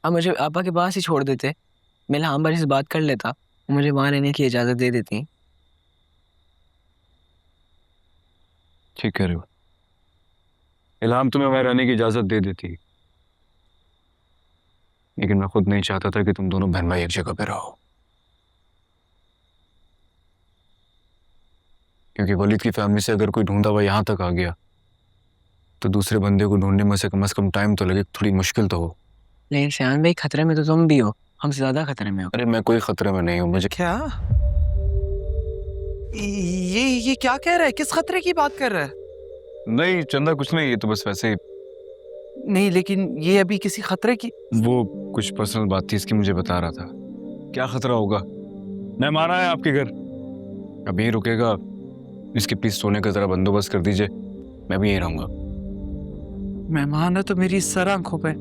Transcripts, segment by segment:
आप मुझे पापा के पास ही छोड़ देते, मैं इल्हाम भाई से बात कर लेता, मुझे वहाँ रहने की इजाज़त दे देती। ठीक कह रहे हो, इल्हाम तुम्हें वहाँ रहने की इजाज़त दे देती, लेकिन मैं खुद नहीं चाहता था कि तुम दोनों बहन भाई एक जगह पे रहो, क्योंकि वलीद की फैमिली से अगर कोई ढूंढा हुआ यहाँ तक आ गया तो दूसरे बंदे को ढूंढने में से कम टाइम तो लगे, थोड़ी मुश्किल तो हो। लेकिन सयान भाई खतरे में तो तुम भी हो, हमसे ज़्यादा खतरे में हो। अरे मैं कोई खतरे में नहीं हूँ। मुझे क्या ये क्या कह रहा है? किस खतरे की बात कर रहा है? नहीं चंदा, कुछ नहीं, ये तो बस वैसे ही। नहीं, लेकिन ये अभी किसी खतरे की। वो कुछ पर्सनल बात थी इसकी, मुझे बता रहा था। क्या खतरा होगा? मेहमान आया आपके घर, अब यहीं रुकेगा, इसके प्लीज सोने का जरा बंदोबस्त कर दीजिए, मैं भी यहीं रहूंगा। मेहमान है तो मेरी सर आंखों पे।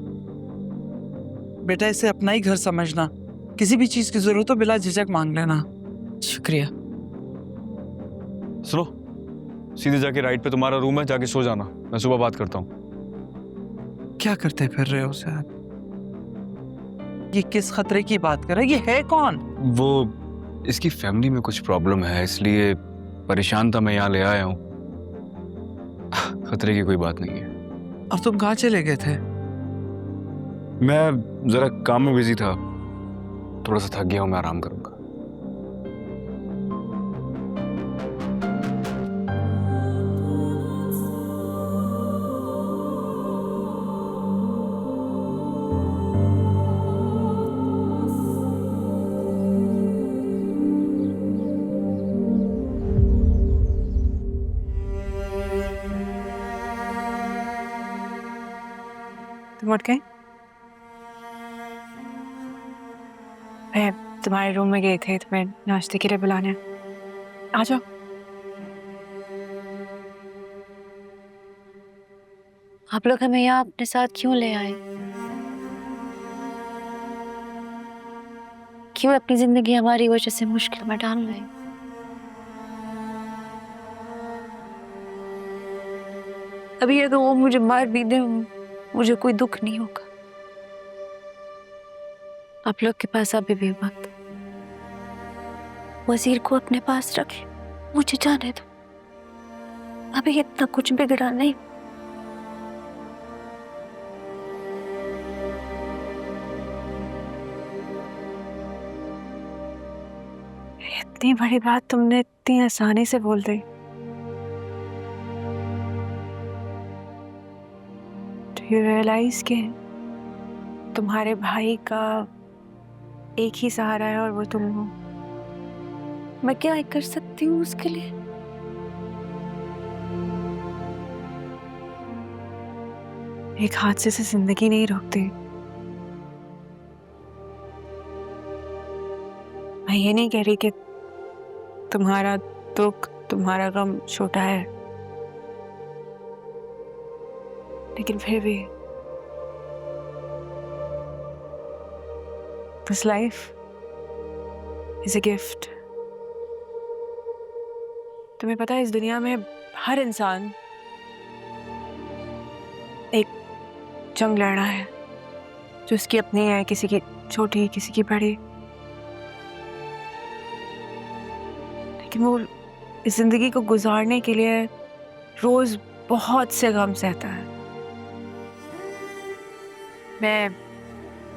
बेटा इसे अपना ही घर समझना, किसी भी चीज की जरूरत हो बिला झिझक मांग लेना। शुक्रिया। सुनो, सीधे जाके राइट पे तुम्हारा रूम है, जाके सो जाना, मैं सुबह बात करता हूँ। क्या करते फिर रहे हो सर? ये किस खतरे की बात कर रहा है? ये है कौन? वो इसकी फैमिली में कुछ प्रॉब्लम है, इसलिए परेशान था, मैं यहाँ ले आया हूँ। खतरे की कोई बात नहीं है। और तुम कहाँ चले गए थे? मैं जरा काम में बिजी था, थोड़ा सा थक गया हूँ, मैं आराम करूंगा। तुम उठ गए? मैं तुम्हारे रूम में गए थे तुम्हें नाश्ते के लिए बुलाने। आ जाओ। आप लोग हमें यहाँ अपने साथ क्यों ले आए? क्यों अपनी जिंदगी हमारी वजह से मुश्किल में डाल रहे? अभी अगर वो मुझे मार भी दे, मुझे कोई दुख नहीं होगा। आप लोग के पास अभी भी वक्त, वजीर को अपने पास रखे, मुझे जाने दो। अभी इतना कुछ बिगड़ा नहीं। इतनी बड़ी बात तुमने इतनी आसानी से बोल दी। Do you realize कि तुम्हारे भाई का एक ही सहारा है और वो तुम हो? मैं क्या कर सकती हूँ उसके लिए? एक हादसे से जिंदगी नहीं रोकती। मैं ये नहीं कह रही कि तुम्हारा दुख, तुम्हारा गम छोटा है, लेकिन फिर भी this life is a gift। तुम्हें पता है इस दुनिया में हर इंसान एक जंग लड़ रहा है जो उसकी अपनी है, किसी की छोटी, किसी की बड़ी, लेकिन वो इस जिंदगी को गुजारने के लिए रोज बहुत से गम सहता है। मैं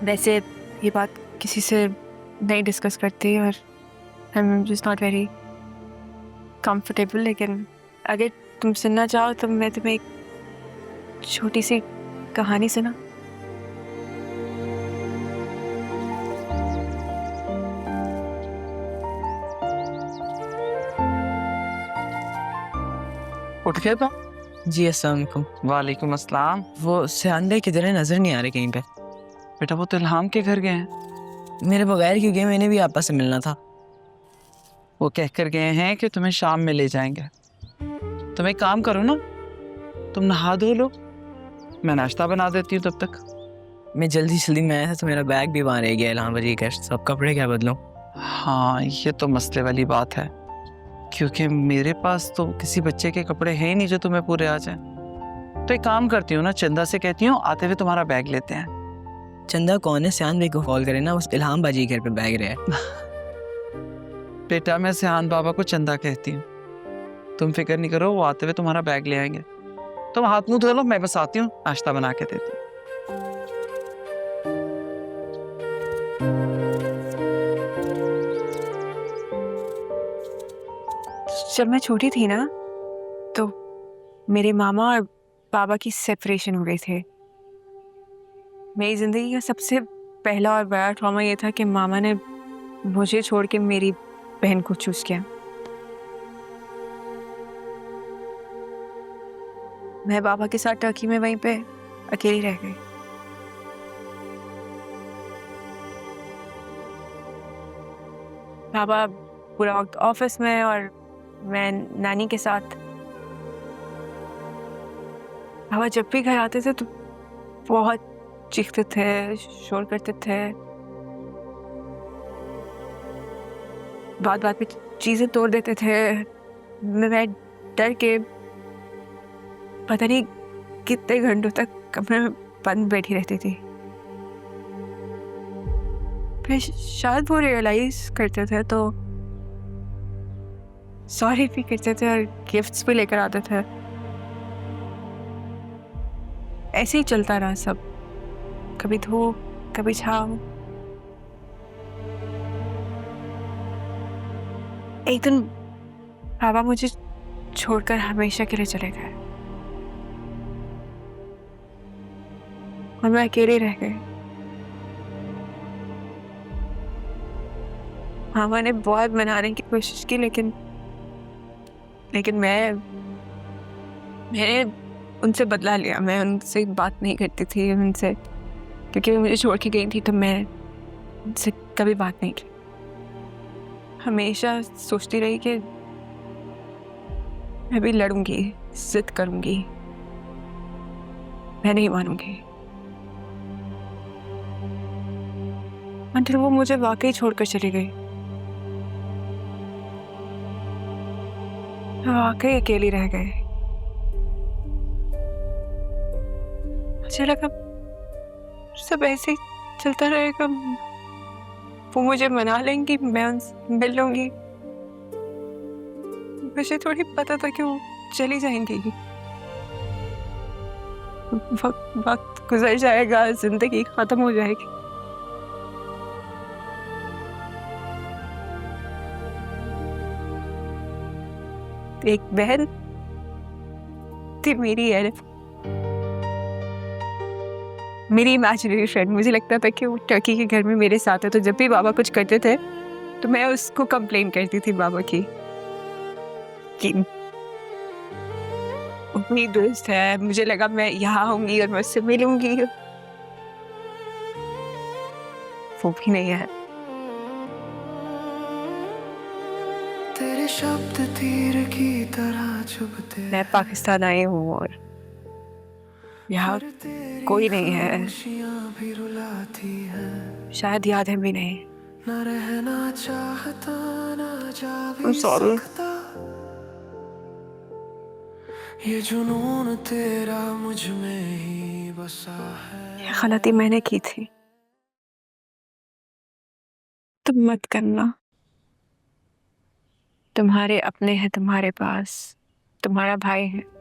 वैसे ये बात किसी से नहीं डिस्कस करती और I am just not very comfortable, लेकिन अगर तुम सुनना चाहो तो मैं तुम्हें एक छोटी सी कहानी सुना। उठ गए तुम? जी अस्सलाम वालेकुम। वालेकुम अस्सलाम। वो सयान भाई किधर है, नजर नहीं आ रहे कहीं पे। बेटा वो तो इल्हाम के घर गए हैं। मेरे बगैर क्यों गए? मैंने भी आपा से मिलना था। वो कहकर गए हैं कि तुम्हें शाम में ले जाएंगे। तुम एक काम करो ना, तुम नहा धो लो, मैं नाश्ता बना देती हूँ तब तक। मैं जल्दी में आया था तो मेरा बैग भी वहाँ रह गया इल्हाम भाई का, सब कपड़े क्या बदलूं? हाँ ये तो मसले वाली बात है, क्योंकि मेरे पास तो किसी बच्चे के कपड़े हैं ही नहीं जो तुम्हें पूरे आ जाएं। तो एक काम करती हूँ ना, चंदा से कहती हूँ आते हुए तुम्हारा बैग लेते हैं, चंदा कौन है? सियान भाई को कॉल करे ना, उस इल्हाम बाजी के घर पे बैग रहे हैं। बेटा मैं सियान बाबा को चंदा कहती हूँ, तुम फिक्र नहीं करो, वो आते हुए तुम्हारा बैग ले आएंगे। तुम हाथ मुंह धो लो, मैं बस आती हूँ, नाश्ता बना के देती हूँ। जब मैं छोटी थी ना, तो मेरे मामा और पापा की सेपरेशन हो गई थी। मेरी जिंदगी का सबसे पहला और बड़ा ट्रॉमा ये था कि मामा ने मुझे छोड़ के मेरी बहन को चूज किया। मैं पापा के साथ टर्की में वहीं पे अकेली रह गई। पापा पूरा वक्त ऑफिस में और मैं नानी के साथ। पापा जब भी घर आते थे तो बहुत चीखते थे, शोर करते थे, बात बात पे चीजें तोड़ देते थे। मैं डर के पता नहीं कितने घंटों तक कमरे में बंद बैठी रहती थी। फिर शायद वो रियलाइज करते थे तो सॉरी भी करते थे और गिफ्ट्स भी लेकर आते थे। ऐसे ही चलता रहा सब, कभी धूप कभी छाँव। एक दिन पापा मुझे छोड़कर हमेशा के लिए चले गए और मैं अकेले रह गई। मामा ने बहुत मनाने की कोशिश की, लेकिन मैंने उनसे बदला लिया। मैं उनसे बात नहीं करती थी उनसे, क्योंकि वो मुझे छोड़ के गई थी, तो मैं उनसे कभी बात नहीं की। हमेशा सोचती रही कि मैं भी लड़ूंगी, जिद करूंगी, मैं नहीं मानूंगी। अंतिम वो मुझे वाकई छोड़कर चली गई। वाकई अकेली रह गए। मुझे लगा सब ऐसे ही चलता रहेगा, वो मुझे मना लेंगी, मैं उनसे मिल लूंगी। मुझे थोड़ी पता था कि वो चली जाएंगी। वक्त गुजर जाएगा, जिंदगी खत्म हो जाएगी। एक बहन थी मेरी, मेरी इमेजिनरी फ्रेंड। मुझे लगता था कि वो टर्की के घर में मेरे साथ है, तो जब भी बाबा कुछ करते थे तो मैं उसको कंप्लेन करती थी बाबा की कि अपनी दोस्त है। मुझे लगा मैं यहाँ आऊंगी और मैं उससे मिलूंगी, वो भी नहीं है। तेरे शब्द तीर की तरह चुभते, मैं पाकिस्तान आई हूँ और यहाँ कोई नहीं है, भी रुलाती है। शायद याद है भी नहीं। न रहना चाहता, न जा I'm भी sorry. सकता। ये जुनून तेरा मुझ में ही बसा है। ये गलती मैंने की थी, तुम मत करना। तुम्हारे अपने हैं तुम्हारे पास, तुम्हारा भाई है।